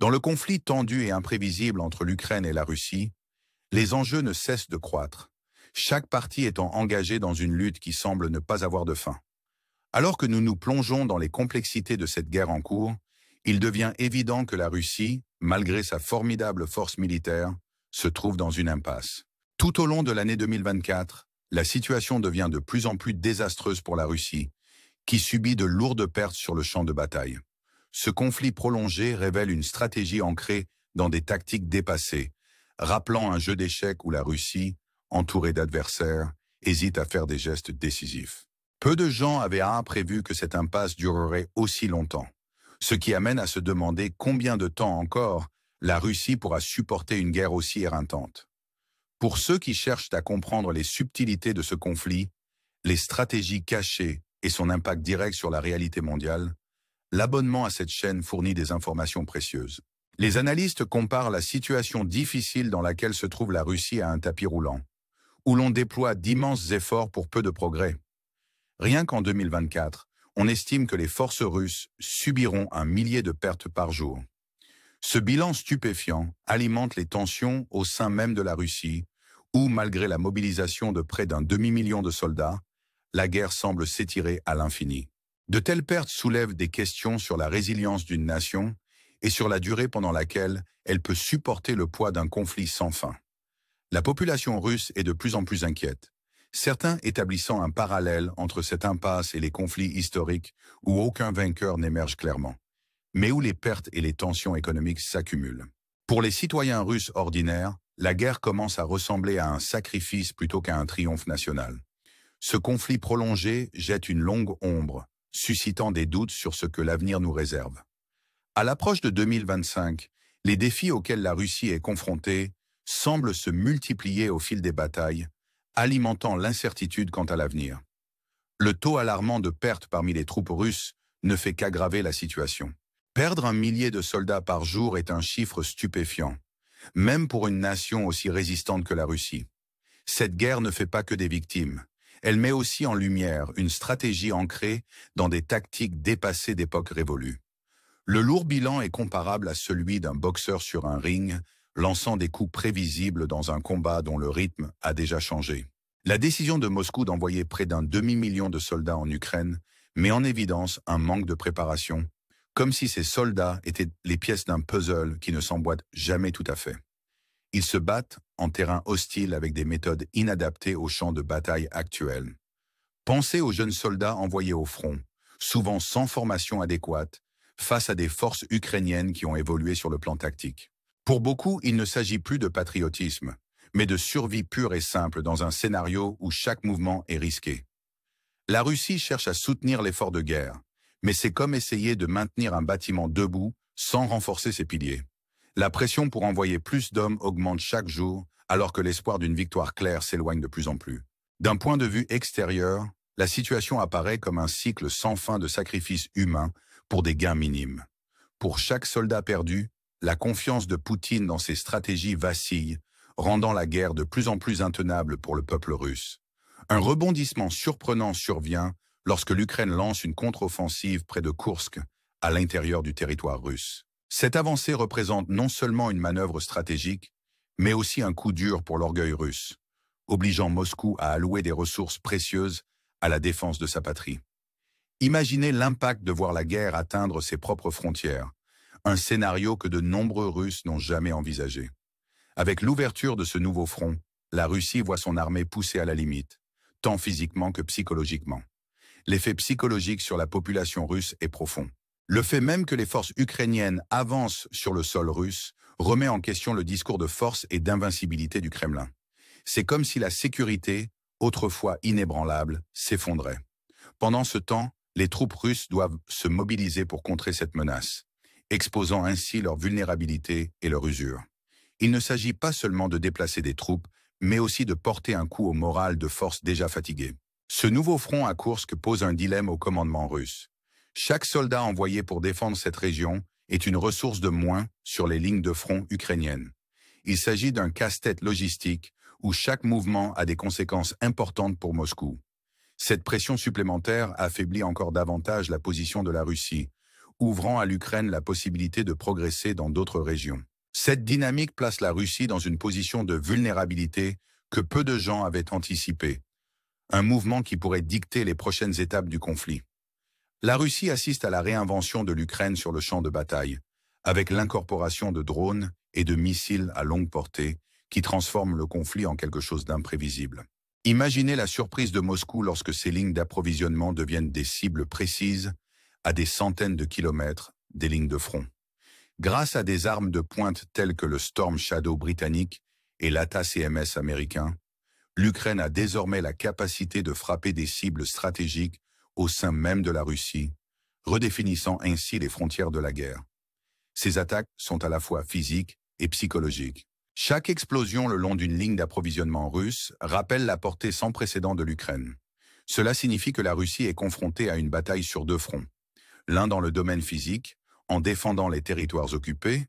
Dans le conflit tendu et imprévisible entre l'Ukraine et la Russie, les enjeux ne cessent de croître, chaque partie étant engagée dans une lutte qui semble ne pas avoir de fin. Alors que nous nous plongeons dans les complexités de cette guerre en cours, il devient évident que la Russie, malgré sa formidable force militaire, se trouve dans une impasse. Tout au long de l'année 2024, la situation devient de plus en plus désastreuse pour la Russie, qui subit de lourdes pertes sur le champ de bataille. Ce conflit prolongé révèle une stratégie ancrée dans des tactiques dépassées, rappelant un jeu d'échecs où la Russie, entourée d'adversaires, hésite à faire des gestes décisifs. Peu de gens avaient prévu que cette impasse durerait aussi longtemps, ce qui amène à se demander combien de temps encore la Russie pourra supporter une guerre aussi éreintante. Pour ceux qui cherchent à comprendre les subtilités de ce conflit, les stratégies cachées et son impact direct sur la réalité mondiale, l'abonnement à cette chaîne fournit des informations précieuses. Les analystes comparent la situation difficile dans laquelle se trouve la Russie à un tapis roulant, où l'on déploie d'immenses efforts pour peu de progrès. Rien qu'en 2024, on estime que les forces russes subiront 1 millier de pertes par jour. Ce bilan stupéfiant alimente les tensions au sein même de la Russie, où, malgré la mobilisation de près d'un demi-million de soldats, la guerre semble s'étirer à l'infini. De telles pertes soulèvent des questions sur la résilience d'une nation et sur la durée pendant laquelle elle peut supporter le poids d'un conflit sans fin. La population russe est de plus en plus inquiète, certains établissant un parallèle entre cette impasse et les conflits historiques où aucun vainqueur n'émerge clairement, mais où les pertes et les tensions économiques s'accumulent. Pour les citoyens russes ordinaires, la guerre commence à ressembler à un sacrifice plutôt qu'à un triomphe national. Ce conflit prolongé jette une longue ombre, suscitant des doutes sur ce que l'avenir nous réserve. À l'approche de 2025, les défis auxquels la Russie est confrontée semblent se multiplier au fil des batailles, alimentant l'incertitude quant à l'avenir. Le taux alarmant de pertes parmi les troupes russes ne fait qu'aggraver la situation. Perdre 1 millier de soldats par jour est un chiffre stupéfiant, même pour une nation aussi résistante que la Russie. Cette guerre ne fait pas que des victimes. Elle met aussi en lumière une stratégie ancrée dans des tactiques dépassées d'époques révolues. Le lourd bilan est comparable à celui d'un boxeur sur un ring, lançant des coups prévisibles dans un combat dont le rythme a déjà changé. La décision de Moscou d'envoyer près d'un demi-million de soldats en Ukraine met en évidence un manque de préparation, comme si ces soldats étaient les pièces d'un puzzle qui ne s'emboîte jamais tout à fait. Ils se battent en terrain hostile avec des méthodes inadaptées au champ de bataille actuel. Pensez aux jeunes soldats envoyés au front, souvent sans formation adéquate, face à des forces ukrainiennes qui ont évolué sur le plan tactique. Pour beaucoup, il ne s'agit plus de patriotisme, mais de survie pure et simple dans un scénario où chaque mouvement est risqué. La Russie cherche à soutenir l'effort de guerre, mais c'est comme essayer de maintenir un bâtiment debout sans renforcer ses piliers. La pression pour envoyer plus d'hommes augmente chaque jour, alors que l'espoir d'une victoire claire s'éloigne de plus en plus. D'un point de vue extérieur, la situation apparaît comme un cycle sans fin de sacrifices humains pour des gains minimes. Pour chaque soldat perdu, la confiance de Poutine dans ses stratégies vacille, rendant la guerre de plus en plus intenable pour le peuple russe. Un rebondissement surprenant survient lorsque l'Ukraine lance une contre-offensive près de Koursk, à l'intérieur du territoire russe. Cette avancée représente non seulement une manœuvre stratégique, mais aussi un coup dur pour l'orgueil russe, obligeant Moscou à allouer des ressources précieuses à la défense de sa patrie. Imaginez l'impact de voir la guerre atteindre ses propres frontières, un scénario que de nombreux Russes n'ont jamais envisagé. Avec l'ouverture de ce nouveau front, la Russie voit son armée poussée à la limite, tant physiquement que psychologiquement. L'effet psychologique sur la population russe est profond. Le fait même que les forces ukrainiennes avancent sur le sol russe remet en question le discours de force et d'invincibilité du Kremlin. C'est comme si la sécurité, autrefois inébranlable, s'effondrait. Pendant ce temps, les troupes russes doivent se mobiliser pour contrer cette menace, exposant ainsi leur vulnérabilité et leur usure. Il ne s'agit pas seulement de déplacer des troupes, mais aussi de porter un coup au moral de forces déjà fatiguées. Ce nouveau front à Koursk pose un dilemme au commandement russe. Chaque soldat envoyé pour défendre cette région est une ressource de moins sur les lignes de front ukrainiennes. Il s'agit d'un casse-tête logistique où chaque mouvement a des conséquences importantes pour Moscou. Cette pression supplémentaire affaiblit encore davantage la position de la Russie, ouvrant à l'Ukraine la possibilité de progresser dans d'autres régions. Cette dynamique place la Russie dans une position de vulnérabilité que peu de gens avaient anticipée, un mouvement qui pourrait dicter les prochaines étapes du conflit. La Russie assiste à la réinvention de l'Ukraine sur le champ de bataille, avec l'incorporation de drones et de missiles à longue portée qui transforment le conflit en quelque chose d'imprévisible. Imaginez la surprise de Moscou lorsque ces lignes d'approvisionnement deviennent des cibles précises à des centaines de kilomètres des lignes de front. Grâce à des armes de pointe telles que le Storm Shadow britannique et l'ATACMS américain, l'Ukraine a désormais la capacité de frapper des cibles stratégiques au sein même de la Russie, redéfinissant ainsi les frontières de la guerre. Ces attaques sont à la fois physiques et psychologiques. Chaque explosion le long d'une ligne d'approvisionnement russe rappelle la portée sans précédent de l'Ukraine. Cela signifie que la Russie est confrontée à une bataille sur deux fronts, l'un dans le domaine physique, en défendant les territoires occupés,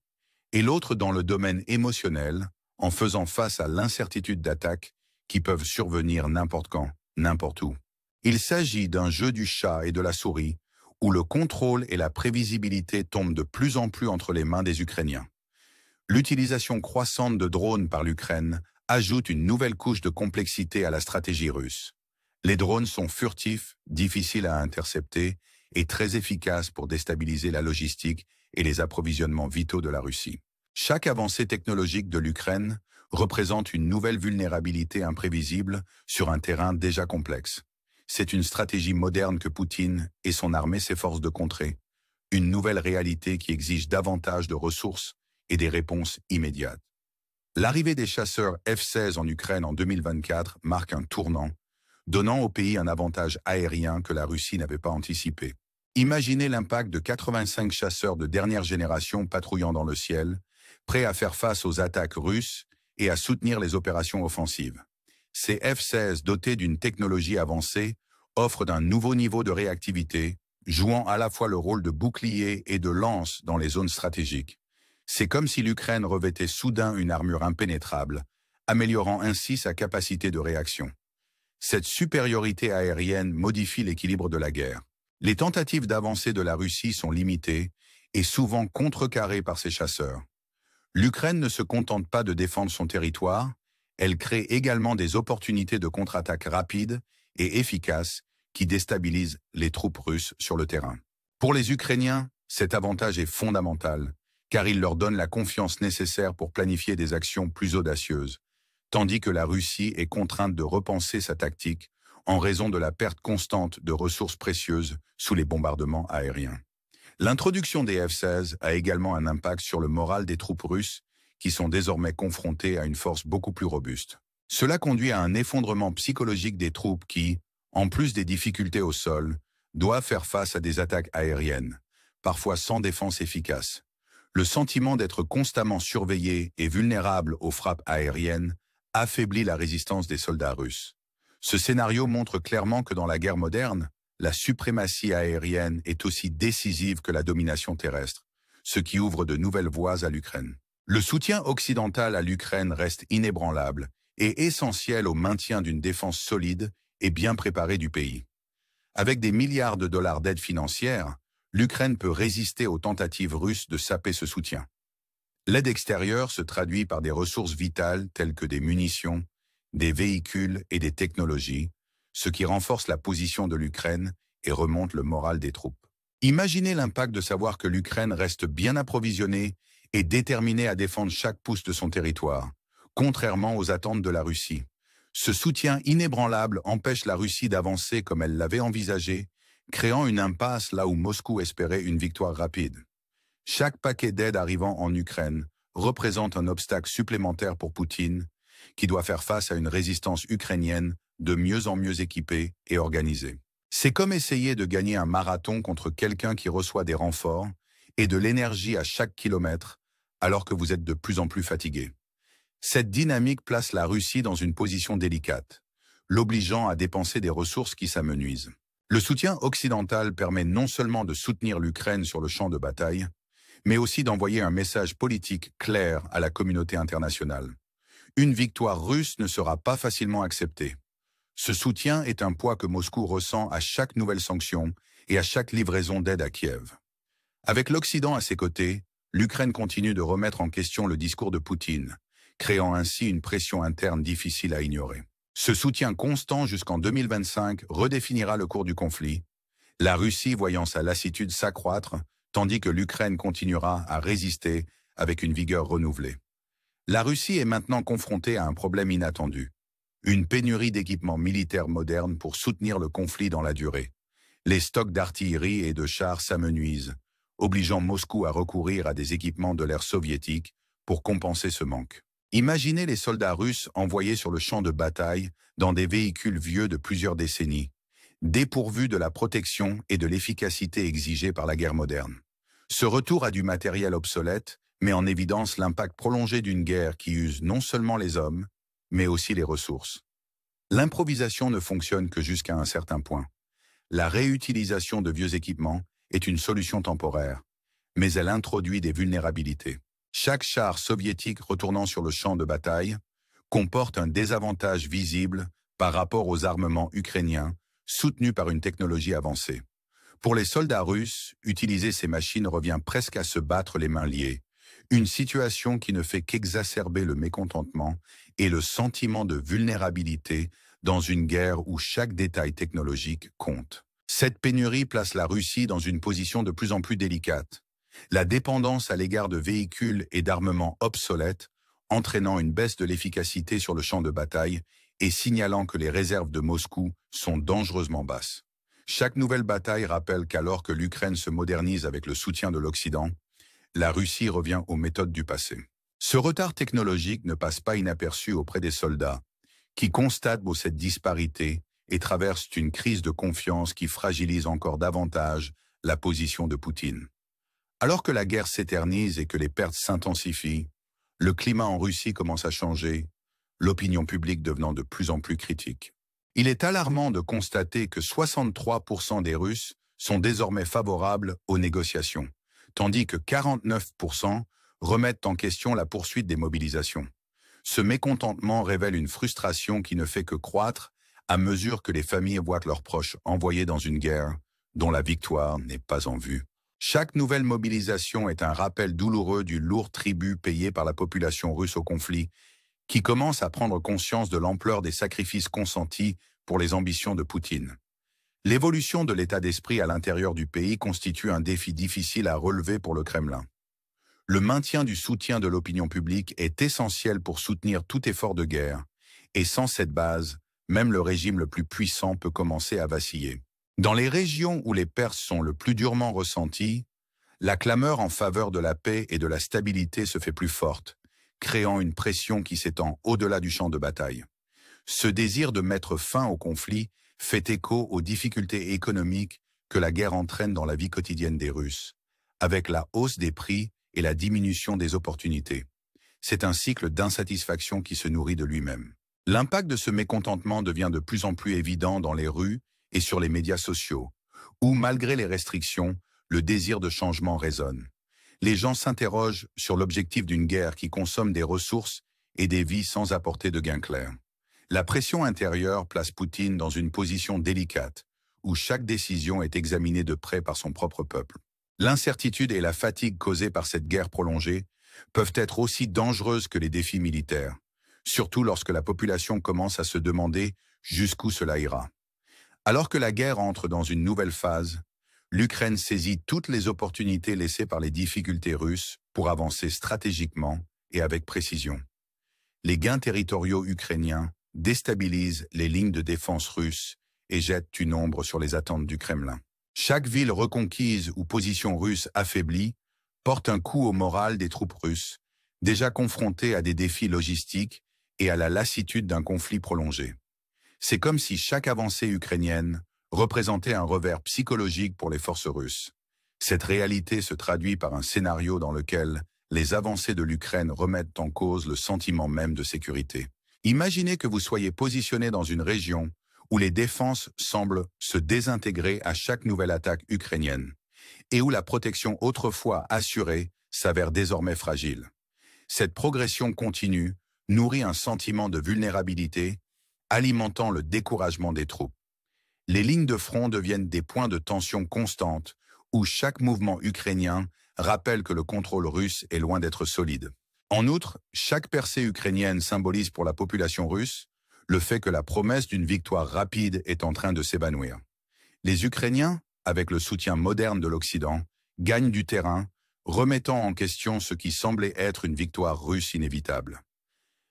et l'autre dans le domaine émotionnel, en faisant face à l'incertitude d'attaques qui peuvent survenir n'importe quand, n'importe où. Il s'agit d'un jeu du chat et de la souris, où le contrôle et la prévisibilité tombent de plus en plus entre les mains des Ukrainiens. L'utilisation croissante de drones par l'Ukraine ajoute une nouvelle couche de complexité à la stratégie russe. Les drones sont furtifs, difficiles à intercepter et très efficaces pour déstabiliser la logistique et les approvisionnements vitaux de la Russie. Chaque avancée technologique de l'Ukraine représente une nouvelle vulnérabilité imprévisible sur un terrain déjà complexe. C'est une stratégie moderne que Poutine et son armée s'efforcent de contrer, une nouvelle réalité qui exige davantage de ressources et des réponses immédiates. L'arrivée des chasseurs F-16 en Ukraine en 2024 marque un tournant, donnant au pays un avantage aérien que la Russie n'avait pas anticipé. Imaginez l'impact de 85 chasseurs de dernière génération patrouillant dans le ciel, prêts à faire face aux attaques russes et à soutenir les opérations offensives. Ces F-16 dotés d'une technologie avancée offrent d'un nouveau niveau de réactivité, jouant à la fois le rôle de bouclier et de lance dans les zones stratégiques. C'est comme si l'Ukraine revêtait soudain une armure impénétrable, améliorant ainsi sa capacité de réaction. Cette supériorité aérienne modifie l'équilibre de la guerre. Les tentatives d'avancée de la Russie sont limitées et souvent contrecarrées par ses chasseurs. L'Ukraine ne se contente pas de défendre son territoire, elle crée également des opportunités de contre-attaque rapides et efficaces qui déstabilisent les troupes russes sur le terrain. Pour les Ukrainiens, cet avantage est fondamental, car il leur donne la confiance nécessaire pour planifier des actions plus audacieuses, tandis que la Russie est contrainte de repenser sa tactique en raison de la perte constante de ressources précieuses sous les bombardements aériens. L'introduction des F-16 a également un impact sur le moral des troupes russes qui sont désormais confrontées à une force beaucoup plus robuste. Cela conduit à un effondrement psychologique des troupes qui, en plus des difficultés au sol, doivent faire face à des attaques aériennes, parfois sans défense efficace. Le sentiment d'être constamment surveillé et vulnérable aux frappes aériennes affaiblit la résistance des soldats russes. Ce scénario montre clairement que dans la guerre moderne, la suprématie aérienne est aussi décisive que la domination terrestre, ce qui ouvre de nouvelles voies à l'Ukraine. Le soutien occidental à l'Ukraine reste inébranlable et essentiel au maintien d'une défense solide et bien préparée du pays. Avec des milliards de dollars d'aide financière, l'Ukraine peut résister aux tentatives russes de saper ce soutien. L'aide extérieure se traduit par des ressources vitales telles que des munitions, des véhicules et des technologies, ce qui renforce la position de l'Ukraine et remonte le moral des troupes. Imaginez l'impact de savoir que l'Ukraine reste bien approvisionnée et déterminée à défendre chaque pouce de son territoire, contrairement aux attentes de la Russie. Ce soutien inébranlable empêche la Russie d'avancer comme elle l'avait envisagé, créant une impasse là où Moscou espérait une victoire rapide. Chaque paquet d'aide arrivant en Ukraine représente un obstacle supplémentaire pour Poutine, qui doit faire face à une résistance ukrainienne de mieux en mieux équipée et organisée. C'est comme essayer de gagner un marathon contre quelqu'un qui reçoit des renforts et de l'énergie à chaque kilomètre, alors que vous êtes de plus en plus fatigué. Cette dynamique place la Russie dans une position délicate, l'obligeant à dépenser des ressources qui s'amenuisent. Le soutien occidental permet non seulement de soutenir l'Ukraine sur le champ de bataille, mais aussi d'envoyer un message politique clair à la communauté internationale. Une victoire russe ne sera pas facilement acceptée. Ce soutien est un poids que Moscou ressent à chaque nouvelle sanction et à chaque livraison d'aide à Kiev. Avec l'Occident à ses côtés, l'Ukraine continue de remettre en question le discours de Poutine, créant ainsi une pression interne difficile à ignorer. Ce soutien constant jusqu'en 2025 redéfinira le cours du conflit, la Russie voyant sa lassitude s'accroître, tandis que l'Ukraine continuera à résister avec une vigueur renouvelée. La Russie est maintenant confrontée à un problème inattendu. Une pénurie d'équipements militaires modernes pour soutenir le conflit dans la durée. Les stocks d'artillerie et de chars s'amenuisent, obligeant Moscou à recourir à des équipements de l'ère soviétique pour compenser ce manque. Imaginez les soldats russes envoyés sur le champ de bataille dans des véhicules vieux de plusieurs décennies, dépourvus de la protection et de l'efficacité exigées par la guerre moderne. Ce retour à du matériel obsolète met en évidence l'impact prolongé d'une guerre qui use non seulement les hommes, mais aussi les ressources. L'improvisation ne fonctionne que jusqu'à un certain point. La réutilisation de vieux équipements est une solution temporaire, mais elle introduit des vulnérabilités. Chaque char soviétique retournant sur le champ de bataille comporte un désavantage visible par rapport aux armements ukrainiens soutenus par une technologie avancée. Pour les soldats russes, utiliser ces machines revient presque à se battre les mains liées, une situation qui ne fait qu'exacerber le mécontentement et le sentiment de vulnérabilité dans une guerre où chaque détail technologique compte. Cette pénurie place la Russie dans une position de plus en plus délicate. La dépendance à l'égard de véhicules et d'armements obsolètes, entraînant une baisse de l'efficacité sur le champ de bataille et signalant que les réserves de Moscou sont dangereusement basses. Chaque nouvelle bataille rappelle qu'alors que l'Ukraine se modernise avec le soutien de l'Occident, la Russie revient aux méthodes du passé. Ce retard technologique ne passe pas inaperçu auprès des soldats, qui constatent cette disparité et traversent une crise de confiance qui fragilise encore davantage la position de Poutine. Alors que la guerre s'éternise et que les pertes s'intensifient, le climat en Russie commence à changer, l'opinion publique devenant de plus en plus critique. Il est alarmant de constater que 63% des Russes sont désormais favorables aux négociations, tandis que 49% remettent en question la poursuite des mobilisations. Ce mécontentement révèle une frustration qui ne fait que croître à mesure que les familles voient leurs proches envoyés dans une guerre dont la victoire n'est pas en vue. Chaque nouvelle mobilisation est un rappel douloureux du lourd tribut payé par la population russe au conflit, qui commence à prendre conscience de l'ampleur des sacrifices consentis pour les ambitions de Poutine. L'évolution de l'état d'esprit à l'intérieur du pays constitue un défi difficile à relever pour le Kremlin. Le maintien du soutien de l'opinion publique est essentiel pour soutenir tout effort de guerre, et sans cette base, même le régime le plus puissant peut commencer à vaciller. Dans les régions où les pertes sont le plus durement ressenties, la clameur en faveur de la paix et de la stabilité se fait plus forte, créant une pression qui s'étend au-delà du champ de bataille. Ce désir de mettre fin au conflit fait écho aux difficultés économiques que la guerre entraîne dans la vie quotidienne des Russes, avec la hausse des prix et la diminution des opportunités. C'est un cycle d'insatisfaction qui se nourrit de lui-même. L'impact de ce mécontentement devient de plus en plus évident dans les rues et sur les médias sociaux, où, malgré les restrictions, le désir de changement résonne. Les gens s'interrogent sur l'objectif d'une guerre qui consomme des ressources et des vies sans apporter de gain clair. La pression intérieure place Poutine dans une position délicate, où chaque décision est examinée de près par son propre peuple. L'incertitude et la fatigue causées par cette guerre prolongée peuvent être aussi dangereuses que les défis militaires, surtout lorsque la population commence à se demander jusqu'où cela ira. Alors que la guerre entre dans une nouvelle phase, l'Ukraine saisit toutes les opportunités laissées par les difficultés russes pour avancer stratégiquement et avec précision. Les gains territoriaux ukrainiens déstabilisent les lignes de défense russes et jettent une ombre sur les attentes du Kremlin. Chaque ville reconquise ou position russe affaiblie porte un coup au moral des troupes russes, déjà confrontées à des défis logistiques et à la lassitude d'un conflit prolongé. C'est comme si chaque avancée ukrainienne représentait un revers psychologique pour les forces russes. Cette réalité se traduit par un scénario dans lequel les avancées de l'Ukraine remettent en cause le sentiment même de sécurité. Imaginez que vous soyez positionné dans une région où les défenses semblent se désintégrer à chaque nouvelle attaque ukrainienne, et où la protection autrefois assurée s'avère désormais fragile. Cette progression continue nourrit un sentiment de vulnérabilité, alimentant le découragement des troupes. Les lignes de front deviennent des points de tension constante, où chaque mouvement ukrainien rappelle que le contrôle russe est loin d'être solide. En outre, chaque percée ukrainienne symbolise pour la population russe le fait que la promesse d'une victoire rapide est en train de s'évanouir. Les Ukrainiens, avec le soutien moderne de l'Occident, gagnent du terrain, remettant en question ce qui semblait être une victoire russe inévitable.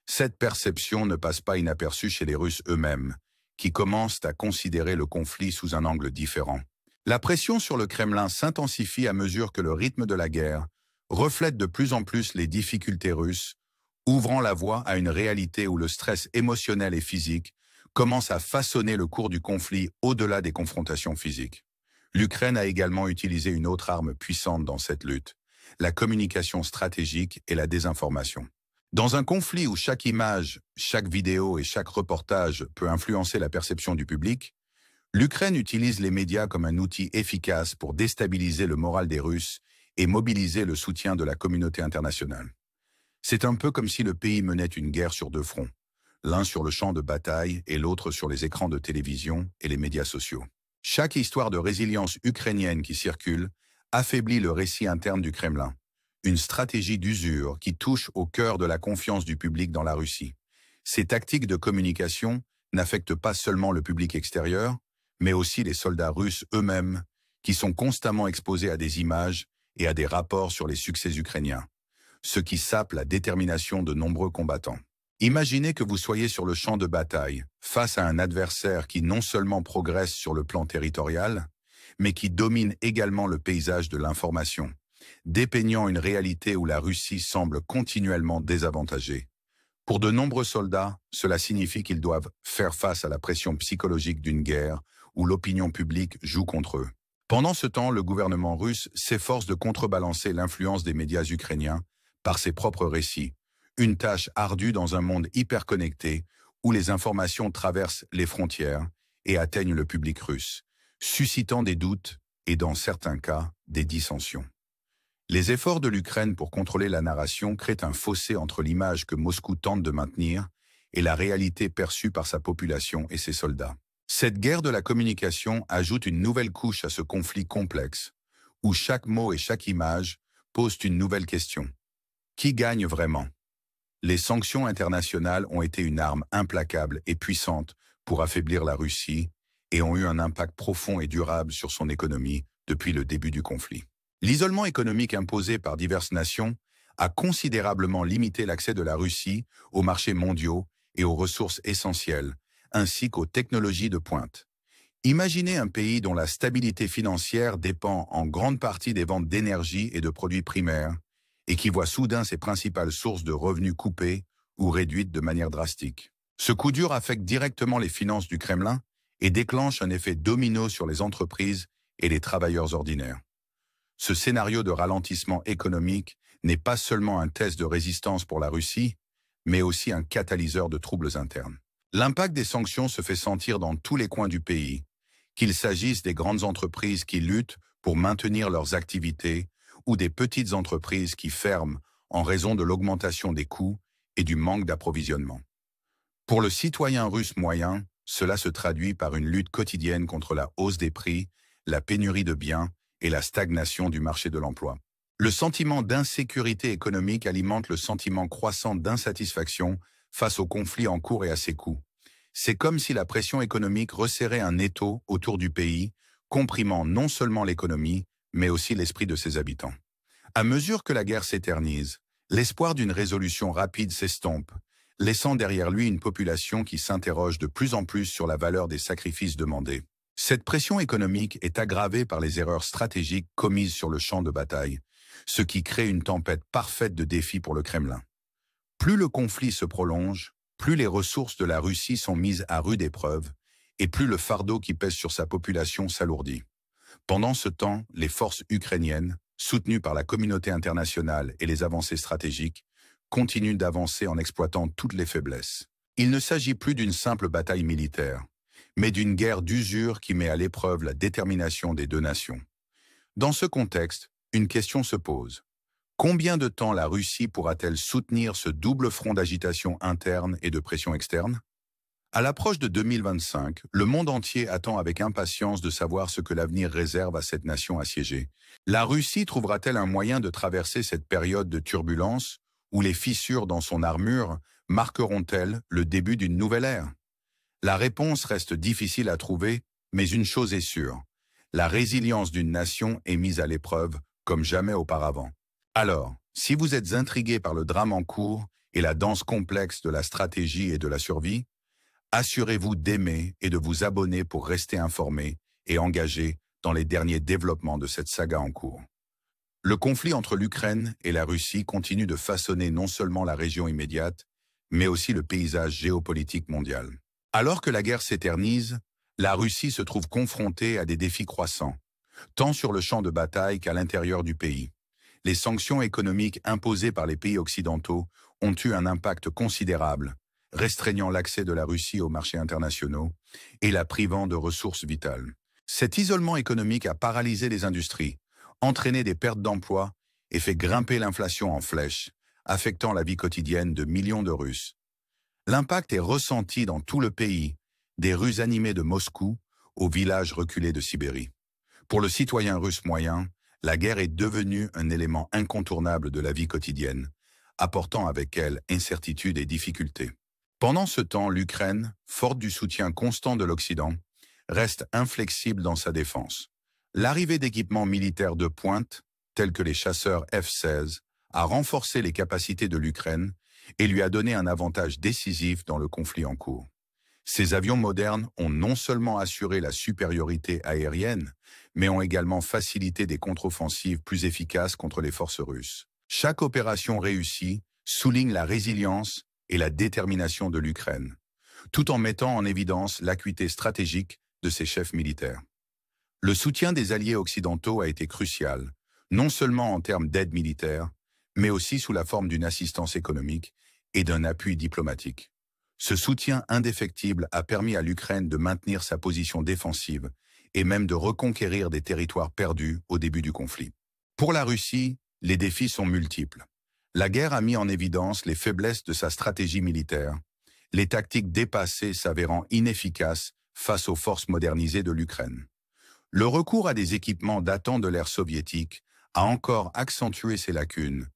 Cette perception ne passe pas inaperçue chez les Russes eux-mêmes, qui commencent à considérer le conflit sous un angle différent. La pression sur le Kremlin s'intensifie à mesure que le rythme de la guerre reflète de plus en plus les difficultés russes, ouvrant la voie à une réalité où le stress émotionnel et physique commence à façonner le cours du conflit au-delà des confrontations physiques. L'Ukraine a également utilisé une autre arme puissante dans cette lutte, la communication stratégique et la désinformation. Dans un conflit où chaque image, chaque vidéo et chaque reportage peut influencer la perception du public, l'Ukraine utilise les médias comme un outil efficace pour déstabiliser le moral des Russes et mobiliser le soutien de la communauté internationale. C'est un peu comme si le pays menait une guerre sur deux fronts, l'un sur le champ de bataille et l'autre sur les écrans de télévision et les médias sociaux. Chaque histoire de résilience ukrainienne qui circule affaiblit le récit interne du Kremlin, une stratégie d'usure qui touche au cœur de la confiance du public dans la Russie. Ces tactiques de communication n'affectent pas seulement le public extérieur, mais aussi les soldats russes eux-mêmes, qui sont constamment exposés à des images et à des rapports sur les succès ukrainiens, ce qui sape la détermination de nombreux combattants. Imaginez que vous soyez sur le champ de bataille, face à un adversaire qui non seulement progresse sur le plan territorial, mais qui domine également le paysage de l'information, dépeignant une réalité où la Russie semble continuellement désavantagée. Pour de nombreux soldats, cela signifie qu'ils doivent faire face à la pression psychologique d'une guerre où l'opinion publique joue contre eux. Pendant ce temps, le gouvernement russe s'efforce de contrebalancer l'influence des médias ukrainiens par ses propres récits, une tâche ardue dans un monde hyperconnecté où les informations traversent les frontières et atteignent le public russe, suscitant des doutes et, dans certains cas, des dissensions. Les efforts de l'Ukraine pour contrôler la narration créent un fossé entre l'image que Moscou tente de maintenir et la réalité perçue par sa population et ses soldats. Cette guerre de la communication ajoute une nouvelle couche à ce conflit complexe, où chaque mot et chaque image posent une nouvelle question. Qui gagne vraiment ? Les sanctions internationales ont été une arme implacable et puissante pour affaiblir la Russie et ont eu un impact profond et durable sur son économie depuis le début du conflit. L'isolement économique imposé par diverses nations a considérablement limité l'accès de la Russie aux marchés mondiaux et aux ressources essentielles, ainsi qu'aux technologies de pointe. Imaginez un pays dont la stabilité financière dépend en grande partie des ventes d'énergie et de produits primaires, et qui voit soudain ses principales sources de revenus coupées ou réduites de manière drastique. Ce coup dur affecte directement les finances du Kremlin et déclenche un effet domino sur les entreprises et les travailleurs ordinaires. Ce scénario de ralentissement économique n'est pas seulement un test de résistance pour la Russie, mais aussi un catalyseur de troubles internes. L'impact des sanctions se fait sentir dans tous les coins du pays, qu'il s'agisse des grandes entreprises qui luttent pour maintenir leurs activités ou des petites entreprises qui ferment en raison de l'augmentation des coûts et du manque d'approvisionnement. Pour le citoyen russe moyen, cela se traduit par une lutte quotidienne contre la hausse des prix, la pénurie de biens et la stagnation du marché de l'emploi. Le sentiment d'insécurité économique alimente le sentiment croissant d'insatisfaction face au conflit en cours et à ses coûts. C'est comme si la pression économique resserrait un étau autour du pays, comprimant non seulement l'économie, mais aussi l'esprit de ses habitants. À mesure que la guerre s'éternise, l'espoir d'une résolution rapide s'estompe, laissant derrière lui une population qui s'interroge de plus en plus sur la valeur des sacrifices demandés. Cette pression économique est aggravée par les erreurs stratégiques commises sur le champ de bataille, ce qui crée une tempête parfaite de défis pour le Kremlin. Plus le conflit se prolonge, plus les ressources de la Russie sont mises à rude épreuve, et plus le fardeau qui pèse sur sa population s'alourdit. Pendant ce temps, les forces ukrainiennes, soutenues par la communauté internationale et les avancées stratégiques, continuent d'avancer en exploitant toutes les faiblesses. Il ne s'agit plus d'une simple bataille militaire, mais d'une guerre d'usure qui met à l'épreuve la détermination des deux nations. Dans ce contexte, une question se pose. Combien de temps la Russie pourra-t-elle soutenir ce double front d'agitation interne et de pression externe ? À l'approche de 2025, le monde entier attend avec impatience de savoir ce que l'avenir réserve à cette nation assiégée. La Russie trouvera-t-elle un moyen de traverser cette période de turbulence où les fissures dans son armure marqueront-elles le début d'une nouvelle ère? La réponse reste difficile à trouver, mais une chose est sûre. La résilience d'une nation est mise à l'épreuve comme jamais auparavant. Alors, si vous êtes intrigué par le drame en cours et la danse complexe de la stratégie et de la survie, assurez-vous d'aimer et de vous abonner pour rester informé et engagé dans les derniers développements de cette saga en cours. Le conflit entre l'Ukraine et la Russie continue de façonner non seulement la région immédiate, mais aussi le paysage géopolitique mondial. Alors que la guerre s'éternise, la Russie se trouve confrontée à des défis croissants, tant sur le champ de bataille qu'à l'intérieur du pays. Les sanctions économiques imposées par les pays occidentaux ont eu un impact considérable, restreignant l'accès de la Russie aux marchés internationaux et la privant de ressources vitales. Cet isolement économique a paralysé les industries, entraîné des pertes d'emplois et fait grimper l'inflation en flèche, affectant la vie quotidienne de millions de Russes. L'impact est ressenti dans tout le pays, des rues animées de Moscou aux villages reculés de Sibérie. Pour le citoyen russe moyen, la guerre est devenue un élément incontournable de la vie quotidienne, apportant avec elle incertitude et difficultés. Pendant ce temps, l'Ukraine, forte du soutien constant de l'Occident, reste inflexible dans sa défense. L'arrivée d'équipements militaires de pointe, tels que les chasseurs F-16, a renforcé les capacités de l'Ukraine et lui a donné un avantage décisif dans le conflit en cours. Ces avions modernes ont non seulement assuré la supériorité aérienne, mais ont également facilité des contre-offensives plus efficaces contre les forces russes. Chaque opération réussie souligne la résilience et la détermination de l'Ukraine, tout en mettant en évidence l'acuité stratégique de ses chefs militaires. Le soutien des alliés occidentaux a été crucial, non seulement en termes d'aide militaire, mais aussi sous la forme d'une assistance économique et d'un appui diplomatique. Ce soutien indéfectible a permis à l'Ukraine de maintenir sa position défensive et même de reconquérir des territoires perdus au début du conflit. Pour la Russie, les défis sont multiples. La guerre a mis en évidence les faiblesses de sa stratégie militaire, les tactiques dépassées s'avérant inefficaces face aux forces modernisées de l'Ukraine. Le recours à des équipements datant de l'ère soviétique a encore accentué ces lacunes,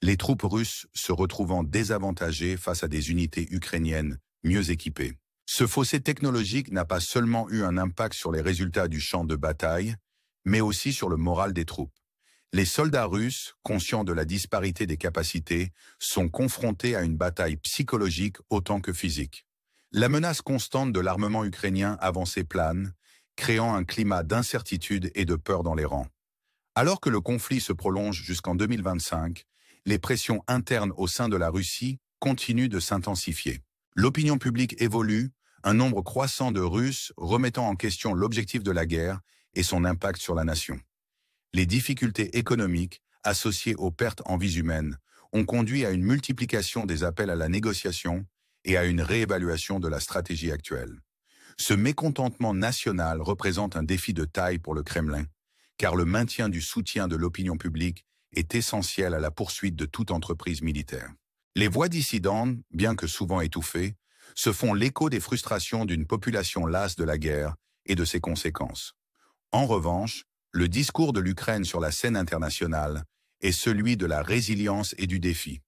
les troupes russes se retrouvant désavantagées face à des unités ukrainiennes mieux équipées. Ce fossé technologique n'a pas seulement eu un impact sur les résultats du champ de bataille, mais aussi sur le moral des troupes. Les soldats russes, conscients de la disparité des capacités, sont confrontés à une bataille psychologique autant que physique. La menace constante de l'armement ukrainien avancée plane, créant un climat d'incertitude et de peur dans les rangs. Alors que le conflit se prolonge jusqu'en 2025, les pressions internes au sein de la Russie continuent de s'intensifier. L'opinion publique évolue, un nombre croissant de Russes remettant en question l'objectif de la guerre et son impact sur la nation. Les difficultés économiques, associées aux pertes en vies humaines, ont conduit à une multiplication des appels à la négociation et à une réévaluation de la stratégie actuelle. Ce mécontentement national représente un défi de taille pour le Kremlin, car le maintien du soutien de l'opinion publique est essentiel à la poursuite de toute entreprise militaire. Les voix dissidentes, bien que souvent étouffées, se font l'écho des frustrations d'une population lasse de la guerre et de ses conséquences. En revanche, le discours de l'Ukraine sur la scène internationale est celui de la résilience et du défi.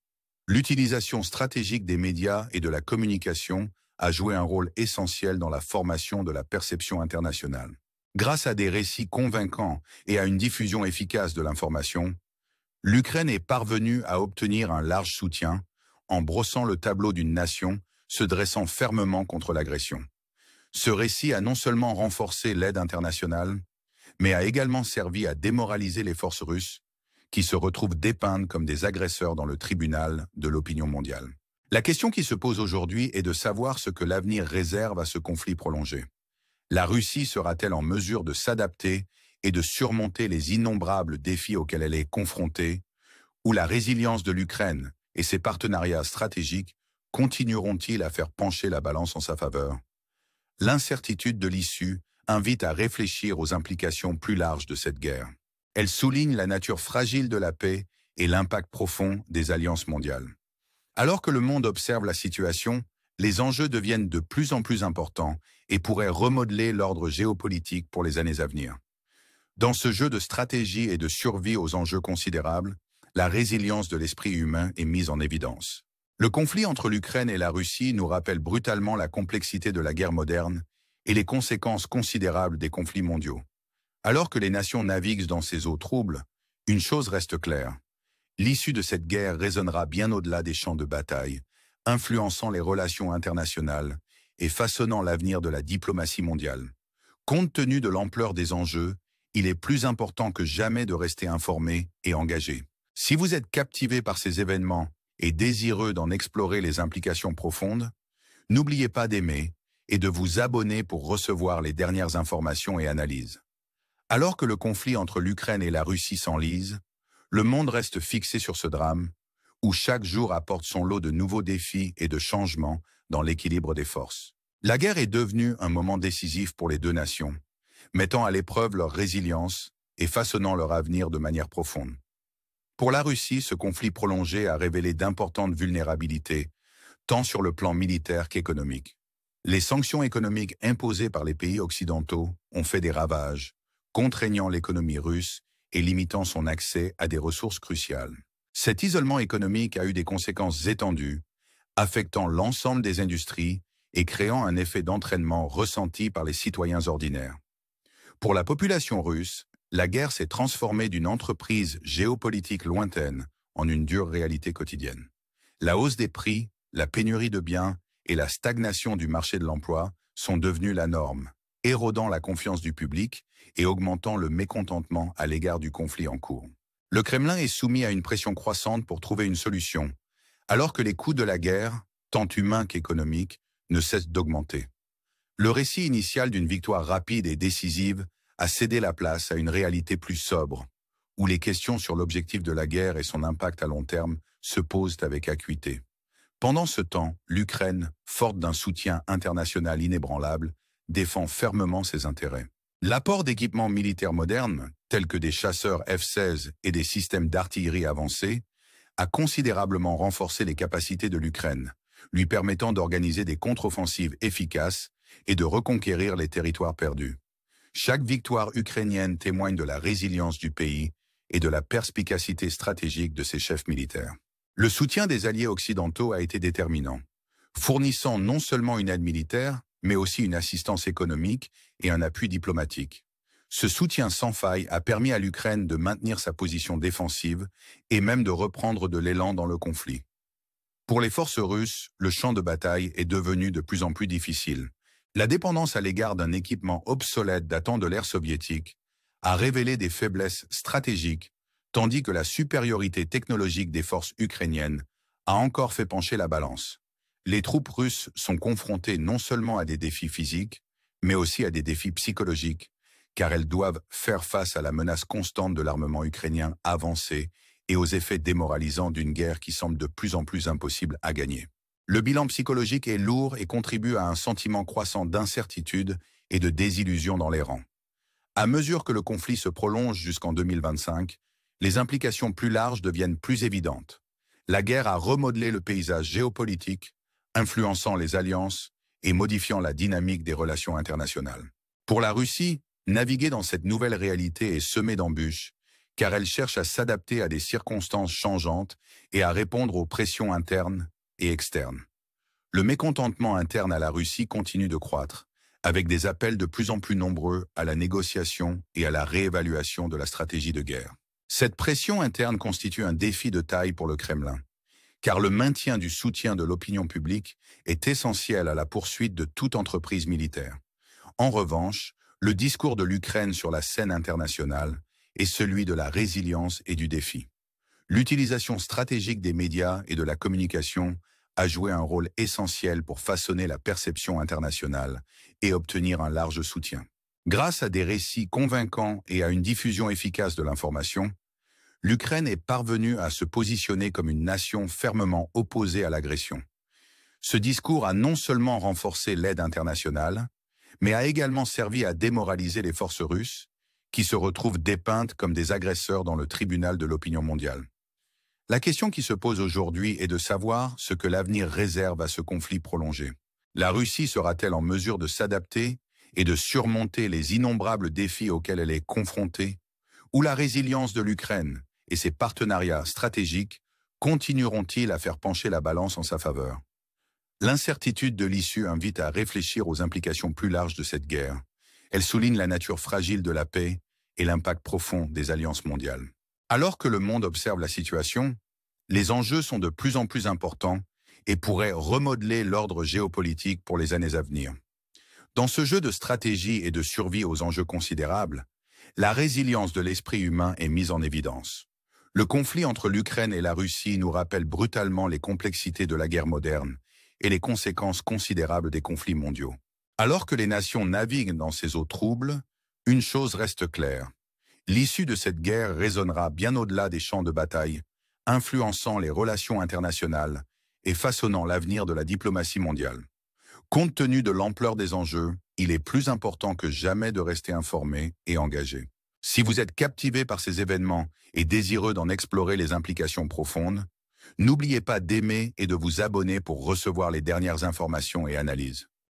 L'utilisation stratégique des médias et de la communication a joué un rôle essentiel dans la formation de la perception internationale. Grâce à des récits convaincants et à une diffusion efficace de l'information, l'Ukraine est parvenue à obtenir un large soutien en brossant le tableau d'une nation se dressant fermement contre l'agression. Ce récit a non seulement renforcé l'aide internationale, mais a également servi à démoraliser les forces russes, qui se retrouvent dépeintes comme des agresseurs dans le tribunal de l'opinion mondiale. La question qui se pose aujourd'hui est de savoir ce que l'avenir réserve à ce conflit prolongé. La Russie sera-t-elle en mesure de s'adapter et de surmonter les innombrables défis auxquels elle est confrontée, ou la résilience de l'Ukraine et ses partenariats stratégiques continueront-ils à faire pencher la balance en sa faveur? L'incertitude de l'issue invite à réfléchir aux implications plus larges de cette guerre. Elle souligne la nature fragile de la paix et l'impact profond des alliances mondiales. Alors que le monde observe la situation, les enjeux deviennent de plus en plus importants et pourraient remodeler l'ordre géopolitique pour les années à venir. Dans ce jeu de stratégie et de survie aux enjeux considérables, la résilience de l'esprit humain est mise en évidence. Le conflit entre l'Ukraine et la Russie nous rappelle brutalement la complexité de la guerre moderne et les conséquences considérables des conflits mondiaux. Alors que les nations naviguent dans ces eaux troubles, une chose reste claire. L'issue de cette guerre résonnera bien au-delà des champs de bataille, influençant les relations internationales et façonnant l'avenir de la diplomatie mondiale. Compte tenu de l'ampleur des enjeux, il est plus important que jamais de rester informé et engagé. Si vous êtes captivé par ces événements et désireux d'en explorer les implications profondes, n'oubliez pas d'aimer et de vous abonner pour recevoir les dernières informations et analyses. Alors que le conflit entre l'Ukraine et la Russie s'enlise, le monde reste fixé sur ce drame, où chaque jour apporte son lot de nouveaux défis et de changements dans l'équilibre des forces. La guerre est devenue un moment décisif pour les deux nations, mettant à l'épreuve leur résilience et façonnant leur avenir de manière profonde. Pour la Russie, ce conflit prolongé a révélé d'importantes vulnérabilités, tant sur le plan militaire qu'économique. Les sanctions économiques imposées par les pays occidentaux ont fait des ravages, contraignant l'économie russe et limitant son accès à des ressources cruciales. Cet isolement économique a eu des conséquences étendues, affectant l'ensemble des industries et créant un effet d'entraînement ressenti par les citoyens ordinaires. Pour la population russe, la guerre s'est transformée d'une entreprise géopolitique lointaine en une dure réalité quotidienne. La hausse des prix, la pénurie de biens et la stagnation du marché de l'emploi sont devenues la norme, érodant la confiance du public et augmentant le mécontentement à l'égard du conflit en cours. Le Kremlin est soumis à une pression croissante pour trouver une solution, alors que les coûts de la guerre, tant humains qu'économiques, ne cessent d'augmenter. Le récit initial d'une victoire rapide et décisive a cédé la place à une réalité plus sobre, où les questions sur l'objectif de la guerre et son impact à long terme se posent avec acuité. Pendant ce temps, l'Ukraine, forte d'un soutien international inébranlable, défend fermement ses intérêts. L'apport d'équipements militaires modernes, tels que des chasseurs F-16 et des systèmes d'artillerie avancés, a considérablement renforcé les capacités de l'Ukraine, lui permettant d'organiser des contre-offensives efficaces et de reconquérir les territoires perdus. Chaque victoire ukrainienne témoigne de la résilience du pays et de la perspicacité stratégique de ses chefs militaires. Le soutien des alliés occidentaux a été déterminant, fournissant non seulement une aide militaire, mais aussi une assistance économique et un appui diplomatique. Ce soutien sans faille a permis à l'Ukraine de maintenir sa position défensive et même de reprendre de l'élan dans le conflit. Pour les forces russes, le champ de bataille est devenu de plus en plus difficile. La dépendance à l'égard d'un équipement obsolète datant de l'ère soviétique a révélé des faiblesses stratégiques, tandis que la supériorité technologique des forces ukrainiennes a encore fait pencher la balance. Les troupes russes sont confrontées non seulement à des défis physiques, mais aussi à des défis psychologiques, car elles doivent faire face à la menace constante de l'armement ukrainien avancé et aux effets démoralisants d'une guerre qui semble de plus en plus impossible à gagner. Le bilan psychologique est lourd et contribue à un sentiment croissant d'incertitude et de désillusion dans les rangs. À mesure que le conflit se prolonge jusqu'en 2025, les implications plus larges deviennent plus évidentes. La guerre a remodelé le paysage géopolitique, influençant les alliances et modifiant la dynamique des relations internationales. Pour la Russie, naviguer dans cette nouvelle réalité est semé d'embûches, car elle cherche à s'adapter à des circonstances changeantes et à répondre aux pressions internes et externes. Le mécontentement interne à la Russie continue de croître, avec des appels de plus en plus nombreux à la négociation et à la réévaluation de la stratégie de guerre. Cette pression interne constitue un défi de taille pour le Kremlin, car le maintien du soutien de l'opinion publique est essentiel à la poursuite de toute entreprise militaire. En revanche, le discours de l'Ukraine sur la scène internationale est celui de la résilience et du défi. L'utilisation stratégique des médias et de la communication a joué un rôle essentiel pour façonner la perception internationale et obtenir un large soutien. Grâce à des récits convaincants et à une diffusion efficace de l'information, l'Ukraine est parvenue à se positionner comme une nation fermement opposée à l'agression. Ce discours a non seulement renforcé l'aide internationale, mais a également servi à démoraliser les forces russes, qui se retrouvent dépeintes comme des agresseurs dans le tribunal de l'opinion mondiale. La question qui se pose aujourd'hui est de savoir ce que l'avenir réserve à ce conflit prolongé. La Russie sera-t-elle en mesure de s'adapter et de surmonter les innombrables défis auxquels elle est confrontée, ou la résilience de l'Ukraine et ses partenariats stratégiques continueront-ils à faire pencher la balance en sa faveur? L'incertitude de l'issue invite à réfléchir aux implications plus larges de cette guerre. Elle souligne la nature fragile de la paix et l'impact profond des alliances mondiales. Alors que le monde observe la situation, les enjeux sont de plus en plus importants et pourraient remodeler l'ordre géopolitique pour les années à venir. Dans ce jeu de stratégie et de survie aux enjeux considérables, la résilience de l'esprit humain est mise en évidence. Le conflit entre l'Ukraine et la Russie nous rappelle brutalement les complexités de la guerre moderne et les conséquences considérables des conflits mondiaux. Alors que les nations naviguent dans ces eaux troubles, une chose reste claire. L'issue de cette guerre résonnera bien au-delà des champs de bataille, influençant les relations internationales et façonnant l'avenir de la diplomatie mondiale. Compte tenu de l'ampleur des enjeux, il est plus important que jamais de rester informé et engagé. Si vous êtes captivé par ces événements et désireux d'en explorer les implications profondes, n'oubliez pas d'aimer et de vous abonner pour recevoir les dernières informations et analyses.